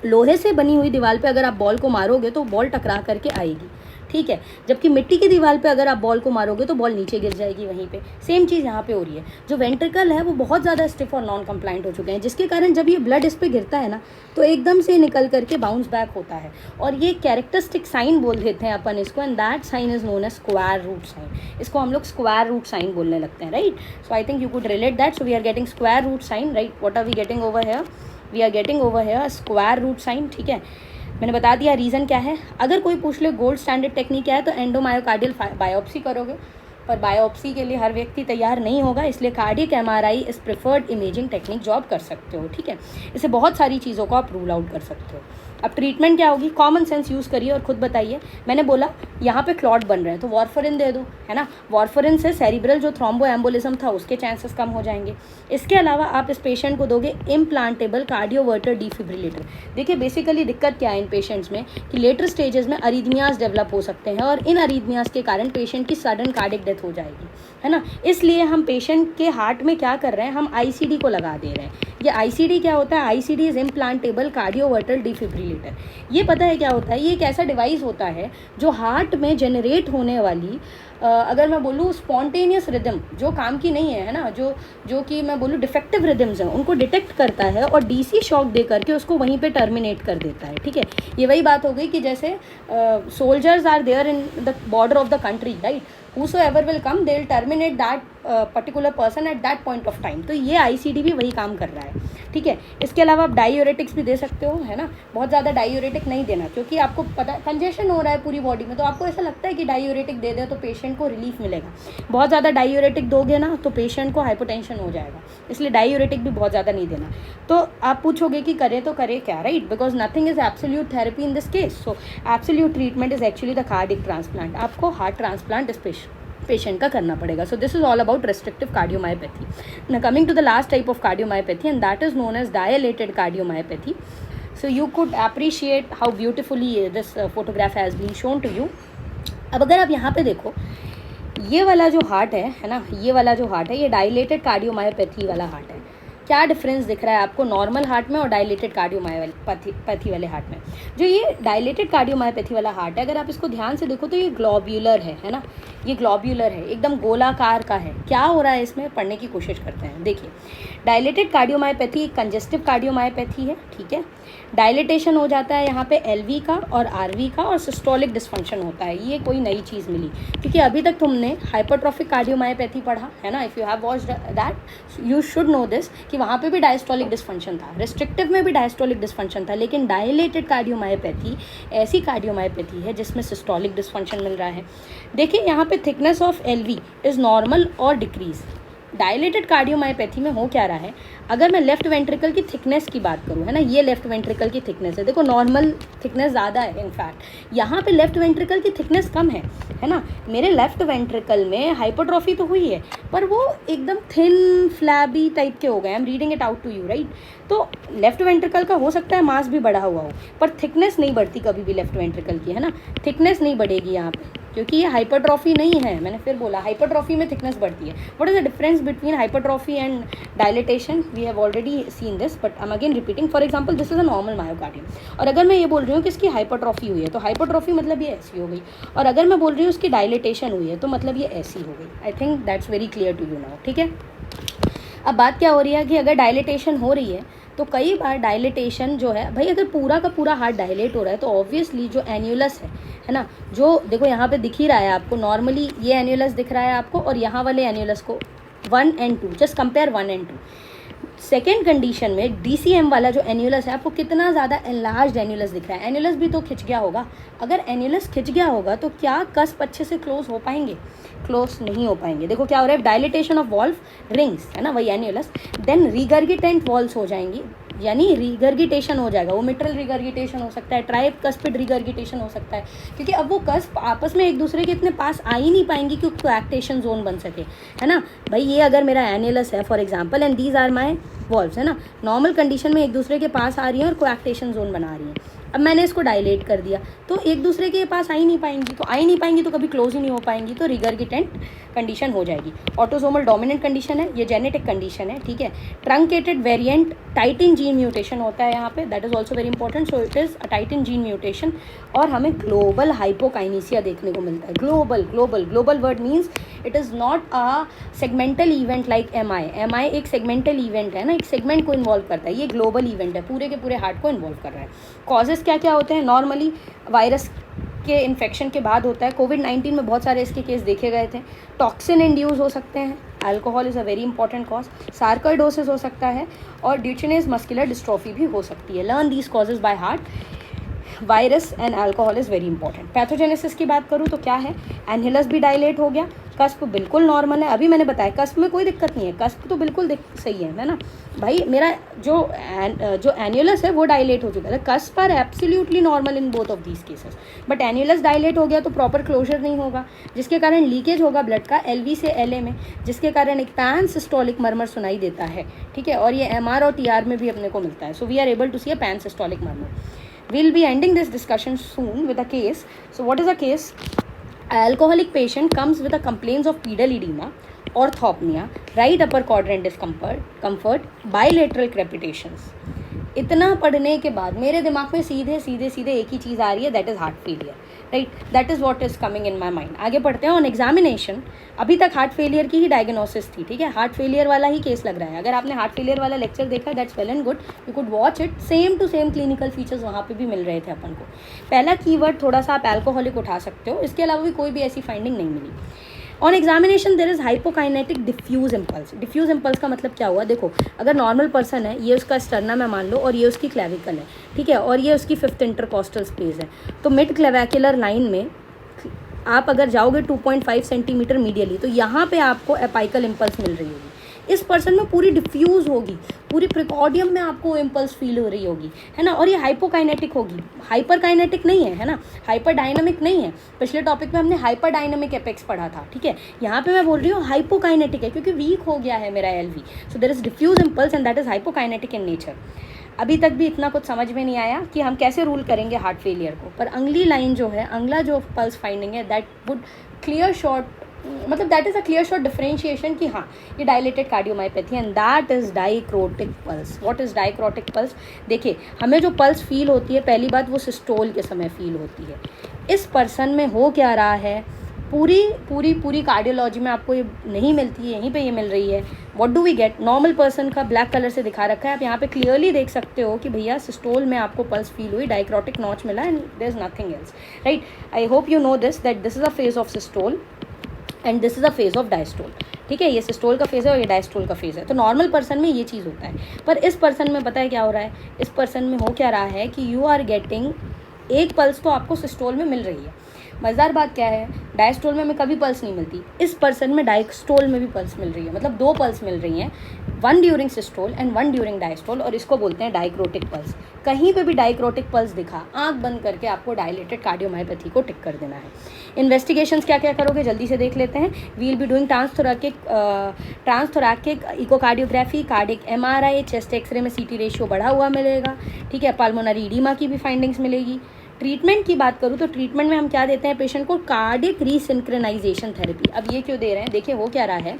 लोहे से बनी हुई दीवार पे अगर आप बॉल को मारोगे तो बॉल टकरा करके आएगी, ठीक है. जबकि मिट्टी की दीवार पे अगर आप बॉल को मारोगे तो बॉल नीचे गिर जाएगी वहीं पे. सेम चीज़ यहाँ पे हो रही है. जो वेंट्रिकल है वो बहुत ज़्यादा स्टिफ और नॉन कंप्लाइंट हो चुके हैं, जिसके कारण जब ये ब्लड इस पर गिरता है ना तो एकदम से निकल करके बाउंस बैक होता है, और ये कैरेक्टरिस्टिक साइन बोल देते हैं अपन इसको, and that sign is known as square root sign. इसको हम लोग स्क्वायर रूट साइन बोलने लगते हैं, right. So I think you could relate that. So we are getting square root sign, right. What are we getting over here, we are getting over here square root sign, ठीक है. मैंने बता दिया reason क्या है. अगर कोई पूछ ले गोल्ड स्टैंडर्ड टेक्निक क्या है, तो एंडोमायोकार्डियल बायोप्सी करोगे, पर बायोप्सी के लिए हर व्यक्ति तैयार नहीं होगा, इसलिए कार्डियक एमआरआई इस प्रेफर्ड इमेजिंग टेक्निक जो आप कर सकते हो, ठीक है. इससे बहुत सारी चीज़ों को आप रूल आउट कर सकते हो. अब ट्रीटमेंट क्या होगी, कॉमन सेंस यूज़ करिए और खुद बताइए. मैंने बोला यहाँ पे क्लॉट बन रहे हैं तो वारफरिन दे दो, है ना. वारफरिन से सेरिब्रल जो थ्रोम्बो एम्बोलिज्म था उसके चांसेस कम हो जाएंगे. इसके अलावा आप इस पेशेंट को दोगे इम्प्लांटेबल कार्डियोवर्टर डिफिब्रिलेटर. देखिए बेसिकली दिक्कत क्या है इन पेशेंट्स में कि लेटर स्टेजेस में अरीथमियाज डेवलप हो सकते हैं, और इन अरीथमियाज के कारण पेशेंट की सडन कार्डिक डेथ हो जाएगी, है ना. इसलिए हम पेशेंट के हार्ट में क्या कर रहे हैं, हम आईसीडी को लगा दे रहे हैं. ये आईसीडी क्या होता है, ICD is implantable cardioverter defibrillator. ये पता है क्या होता है, ये एक ऐसा डिवाइस होता है जो हार्ट में जनरेट होने वाली अगर मैं बोलूँ स्पॉन्टेनियस रिदम जो काम की नहीं है ना, जो कि मैं बोलूँ डिफेक्टिव रिदम्स हैं, उनको डिटेक्ट करता है और डीसी शॉक दे करके उसको वहीं पे टर्मिनेट कर देता है, ठीक है. ये वही बात हो गई कि जैसे soldiers are there in the border of the country, right. whosoever will come they will terminate that particular person at that point of time. तो ये आईसीडी भी वही काम कर रहा है, ठीक है. इसके अलावा आप डायूरेटिक्स भी दे सकते हो, है ना. बहुत ज़्यादा डायूरेटिक नहीं देना, क्योंकि आपको पता कंजेशन हो रहा है पूरी बॉडी में, तो आपको ऐसा लगता है कि डायूरेटिक दे दे तो पेशेंट को रिलीफ मिलेगा. बहुत ज़्यादा डायूरेटिक दोगे ना तो पेशेंट को हाइपोटेंशन हो जाएगा, इसलिए डायूरेटिक भी बहुत ज़्यादा नहीं देना. तो आप पूछोगे कि करे तो करे क्या, right, because nothing is absolute therapy in this case. So absolute treatment is actually the cardiac transplant. आपको हार्ट ट्रांसप्लांट पेशेंट का करना पड़ेगा. So this is all about restrictive cardiomyopathy. Now coming to the last type of cardiomyopathy and that is known as dilated cardiomyopathy. So you could appreciate how beautifully this photograph has been shown to you. अब अगर आप यहाँ पे देखो, ये वाला जो heart है ना, ये वाला जो हार्ट है ये डायलेटेड कार्डियोमायोपैथी वाला हार्ट है. क्या डिफरेंस दिख रहा है आपको नॉर्मल हार्ट में और डायलेटेड कार्डियोमायोपैथी वाले हार्ट में. जो ये डायलेटेड कार्डियोमायोपैथी वाला हार्ट है, अगर आप इसको ध्यान से देखो तो ये ग्लोब्यूलर है ना. ये ग्लोब्यूलर है, एकदम गोलाकार का है. क्या हो रहा है इसमें, पढ़ने की कोशिश करते हैं. देखिए डायलेटेड कार्डियोमायोपैथी एक कंजेस्टिव कार्डियोमायोपैथी है, ठीक है. डायलिटेशन हो जाता है यहाँ पे एलवी का और आरवी का, और सिस्टोलिक डिस्फंक्शन होता है. ये कोई नई चीज़ मिली, क्योंकि अभी तक तुमने हाइपरट्रॉफिक कार्डियोमायोपैथी पढ़ा है ना. If you have watched that you should know this कि वहाँ पे भी डायस्टोलिक डिस्फंक्शन था, रिस्ट्रिक्टिव में भी डायस्टोलिक डिस्फंक्शन था. लेकिन डायलेटेड कार्डियोमायोपैथी ऐसी कार्डियोमायोपैथी है जिसमें सिस्टोलिक डिस्फंक्शन मिल रहा है. देखिए यहाँ पे thickness of LV is normal और डिक्रीज. डायलेटेड कार्डियोमायोपैथी में हो क्या रहा है, अगर मैं लेफ्ट वेंट्रिकल की थिकनेस की बात करूँ, है ना, ये लेफ्ट वेंट्रिकल की थिकनेस है. देखो नॉर्मल थिकनेस ज़्यादा है, इनफैक्ट यहाँ पे लेफ्ट वेंट्रिकल की थिकनेस कम है ना. मेरे लेफ्ट वेंट्रिकल में हाइपरट्रॉफी तो हुई है, पर वो एकदम थिन फ्लैबी टाइप के हो गए. I am reading it out to you, right. तो लेफ्ट वेंट्रिकल का हो सकता है मास भी बढ़ा हुआ हो, पर थिकनेस नहीं बढ़ती कभी भी लेफ्ट वेंट्रिकल की, है ना. थिकनेस नहीं बढ़ेगी यहाँ पे, क्योंकि ये हाइपरट्रॉफी नहीं है. मैंने फिर बोला हाइपरट्रॉफी में थिकनेस बढ़ती है. What is the difference between hypertrophy and dilatation, we have already seen this, but I am again repeating. For example this is a normal myocardium, और अगर मैं ये बोल रही हूँ कि इसकी हाइपरट्रॉफी हुई है तो हाइपरट्रॉफी मतलब ये ऐसी हो गई, और अगर मैं बोल रही हूँ इसकी डायलिटेशन हुई है तो मतलब ये ऐसी हो गई. I think that's very clear to you now, ठीक है. अब बात क्या हो रही है कि अगर डायलिटेशन हो रही है तो कई बार डायलिटेशन जो है भाई, अगर पूरा का पूरा हार्ट डायलेट हो रहा है तो ऑब्वियसली जो एन्यूलस है ना, जो देखो यहाँ पे दिख ही रहा है आपको, नॉर्मली ये एन्यूलस दिख रहा है आपको, और यहाँ वाले एन्यूलस को 1 and 2, just compare 1 and 2. Second condition में DCM वाला जो एन्यूलस है आपको कितना ज़्यादा एनलार्ज्ड एन्यूलस दिख रहा है। एन्यूलस भी तो खिंच गया होगा। अगर एन्यूलस खिंच गया होगा तो क्या कस्प अच्छे से क्लोज हो पाएंगे? क्लोज नहीं हो पाएंगे। देखो क्या हो रहा है, डायलिटेशन ऑफ वॉल्व रिंग्स है ना, वही एन्यूलस, देन रिगर्गिटेंट वॉल्स हो जाएंगी, यानी रिगर्गिटेशन हो जाएगा। वो मिट्रल रिगर्गिटेशन हो सकता है, ट्राइब कस्पिड रिगर्गिटेशन हो सकता है, क्योंकि अब वो कस्प आपस में एक दूसरे के इतने पास आ ही नहीं पाएंगी कि कोएक्टेशन जोन बन सके, है ना भाई। ये अगर मेरा एन्यूलस है for example and these are my valves, है ना, नॉर्मल कंडीशन में एक दूसरे के पास आ रही है और कोएक्टेशन जोन बना रही है। अब मैंने इसको डायलेट कर दिया तो एक दूसरे के पास आ ही नहीं पाएंगी, तो कभी क्लोज ही नहीं हो पाएंगी, तो रिगर्गिटेंट कंडीशन हो जाएगी। ऑटोसोमल डोमिनेंट कंडीशन है, ये जेनेटिक कंडीशन है, ठीक है। Truncated variant, titin gene mutation होता है यहाँ पे, that is also very important. So it is a titin gene mutation और हमें ग्लोबल हाइपोकाइनेसिया देखने को मिलता है। Global word means it is not a segmental event like M I एक सेगमेंटल इवेंट है ना, एक सेगमेंट को इन्वॉल्व करता है, ये ग्लोबल इवेंट है, पूरे के पूरे हार्ट को इन्वॉल्व कर रहा है। कॉजेस क्या क्या होते हैं? नॉर्मली वायरस के इन्फेक्शन के बाद होता है। कोविड-19 में बहुत सारे इसके केस देखे गए थे। टॉक्सिन इंड्यूस हो सकते हैं, alcohol is a very important cause, sarcoidosis हो सकता है और ड्यूचेनेस मस्कुलर डिस्ट्रॉफी भी हो सकती है। Learn these causes by heart, virus and alcohol is very important. Pathogenesis की बात करूँ तो क्या है, एनहिलस भी डायलेट हो गया, कस्प बिल्कुल नॉर्मल है। अभी मैंने बताया कस्प में कोई दिक्कत नहीं है, कस्प तो बिल्कुल सही है ना भाई। मेरा जो एन्युलस है वो डायलेट हो चुका है, cusp are absolutely normal in both of these cases, but annulus dilate हो गया तो प्रॉपर क्लोजर नहीं होगा, जिसके कारण लीकेज होगा ब्लड का LV से LA में, जिसके कारण एक पैन सिस्टोलिक मर्मर सुनाई देता है, ठीक है। और ये MR और TR में भी अपने को मिलता है। So we are able to see a pan systolic murmur. We'll be ending this discussion soon with a case. So what is a case? An alcoholic patient comes with a complaints of pedal edema, orthopnea, right upper quadrant discomfort, bilateral crepitations. इतना पढ़ने के बाद मेरे दिमाग में सीधे एक ही चीज़ आ रही है, that is heart failure, right. That is what is coming in my mind. आगे पढ़ते हैं। ऑन एग्जामिनेशन अभी तक हार्ट फेलियर की ही डायग्नोसिस थी, ठीक है, हार्ट फेलियर वाला ही केस लग रहा है। अगर आपने हार्ट फेलियर वाला लेक्चर देखा, that's well and good, you could watch it. Same to same clinical features वहाँ पे भी मिल रहे थे अपन को। पहला कीवर्ड थोड़ा सा आप अल्कोहलिक उठा सकते हो, इसके अलावा भी कोई भी ऐसी फाइंडिंग नहीं मिली। On examination there is hypokinetic diffuse impulse. Diffuse impulse का मतलब क्या हुआ? देखो, अगर नॉर्मल पर्सन है, ये उसका स्टर्नम है मान लो, और ये उसकी क्लेविकल है, ठीक है, और ये उसकी 5th इंटरकॉस्टल स्पेस है, तो मिड क्लेविकुलर लाइन में आप अगर जाओगे 2.5 सेंटीमीटर मीडियली, तो यहाँ पे आपको एपाइकल इम्पल्स मिल रही होगी। इस पर्सन में पूरी डिफ्यूज़ होगी, पूरी प्रिकॉर्डियम में आपको इम्पल्स फील हो रही होगी, है ना, और ये हाइपोकाइनेटिक होगी, हाइपर काइनेटिक नहीं है ना, हाइपर डायनामिक नहीं है। पिछले टॉपिक में हमने हाइपर डायनामिक एपेक्स पढ़ा था, ठीक है। यहाँ पे मैं बोल रही हूँ हाइपोकाइनेटिक है, क्योंकि वीक हो गया है मेरा LV। So there is diffuse impulse and that is hypokinetic in nature. अभी तक भी इतना कुछ समझ में नहीं आया कि हम कैसे रूल करेंगे हार्ट फेलियर को, पर अगली लाइन जो है, अगला जो पल्स फाइंडिंग है, दैट वुड क्लियर शॉर्ट, मतलब that is a clear short differentiation कि हाँ ये dilated cardiomyopathy and that is dicrotic pulse. What is dicrotic pulse? देखिए, हमें जो पल्स फील होती है, पहली बात वो सिस्टोल के समय फील होती है। इस पर्सन में हो क्या रहा है, पूरी कार्डियोलॉजी में आपको ये नहीं मिलती है, यहीं पे ये मिल रही है। What do we get? Normal person का ब्लैक कलर से दिखा रखा है, आप यहाँ पे क्लियरली देख सकते हो कि भैया सिस्टोल में आपको पल्स फील हुई, डाइक्रोटिक नॉच मिला and there is nothing else, right. I hope you know this, that this is a phase of systole and this is a phase of diastole, ठीक है। ये सिस्टोल का phase है और ये diastole का फेज़ है। तो नॉर्मल पर्सन में ये चीज़ होता है, पर इस पर्सन में पता है क्या हो रहा है? इस पर्सन में हो क्या रहा है कि यू आर गेटिंग एक पल्स तो आपको सिस्टोल में मिल रही है। मज़ेदार बात क्या है, डायस्टोल में हमें कभी पल्स नहीं मिलती, इस पर्सन में डायस्टोल में भी पल्स मिल रही है, मतलब 2 पल्स मिल रही हैं, 1 during systole and 1 during diastole, और इसको बोलते हैं डाइक्रोटिक पल्स। कहीं पे भी डाइक्रोटिक पल्स दिखा, आंख बंद करके आपको डायलेटेड कार्डियोमायोपैथी को टिक कर देना है। इन्वेस्टिगेशंस क्या क्या करोगे जल्दी से देख लेते हैं। We will be doing transthoracic echocardiography, cardiac MRI, chest x ray में CT रेशियो बढ़ा हुआ मिलेगा, ठीक है। पल्मोनरी इडीमा की भी फाइंडिंग्स मिलेगी। ट्रीटमेंट की बात करूँ तो ट्रीटमेंट में हम क्या देते हैं पेशेंट को? Cardiac resynchronisation therapy. अब ये क्यों दे रहे हैं? देखिए हो क्या रहा है,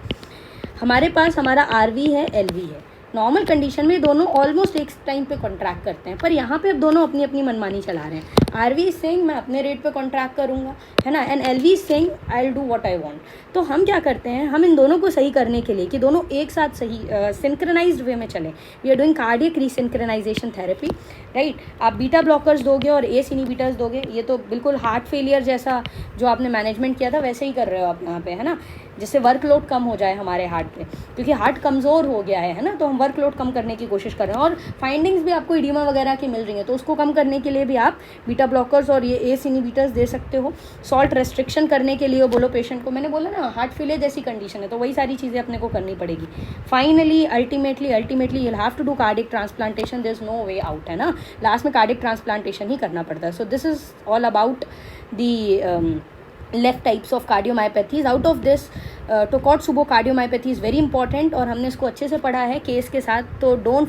हमारे पास हमारा RV है, LV है। नॉर्मल कंडीशन में दोनों ऑलमोस्ट एक टाइम पे कॉन्ट्रैक्ट करते हैं, पर यहाँ पे अब दोनों अपनी अपनी मनमानी चला रहे हैं। RV सेइंग मैं अपने रेट पे कॉन्ट्रैक्ट करूँगा, है ना, and LV saying I will do what I want. तो हम क्या करते हैं, हम इन दोनों को सही करने के लिए कि दोनों एक साथ सही सिंक्रोनाइज्ड वे में चलें, we are doing cardiac resynchronisation therapy, right. आप बीटा ब्लॉकर्स दोगे और ACE इनहिबिटर्स दोगे, ये तो बिल्कुल हार्ट फेलियर जैसा जो आपने मैनेजमेंट किया था वैसे ही कर रहे हो आप यहाँ पे, है ना, जिससे वर्कलोड कम हो जाए हमारे हार्ट पे, क्योंकि हार्ट कमज़ोर हो गया है ना, तो हम वर्कलोड कम करने की कोशिश कर रहे हैं और फाइंडिंग्स भी आपको इडीमा वगैरह की मिल रही हैं, तो उसको कम करने के लिए भी आप बीटा ब्लॉकर्स और ये एस इनहिबिटर्स दे सकते हो। सॉल्ट रेस्ट्रिक्शन करने के लिए बोलो पेशेंट को, मैंने बोला ना हार्ट फेलियर जैसी कंडीशन है तो वही सारी चीज़ें अपने को करनी पड़ेगी। Finally ultimately you will have to do cardiac transplantation, there is no way out, है ना, लास्ट में कार्डिक ट्रांसप्लांटेशन ही करना पड़ता है। So this is all about the left types of cardiomyopathies. Out of this takotsubo cardiomyopathy is very important और हमने इसको अच्छे से पढ़ा है केस के साथ, तो डोंट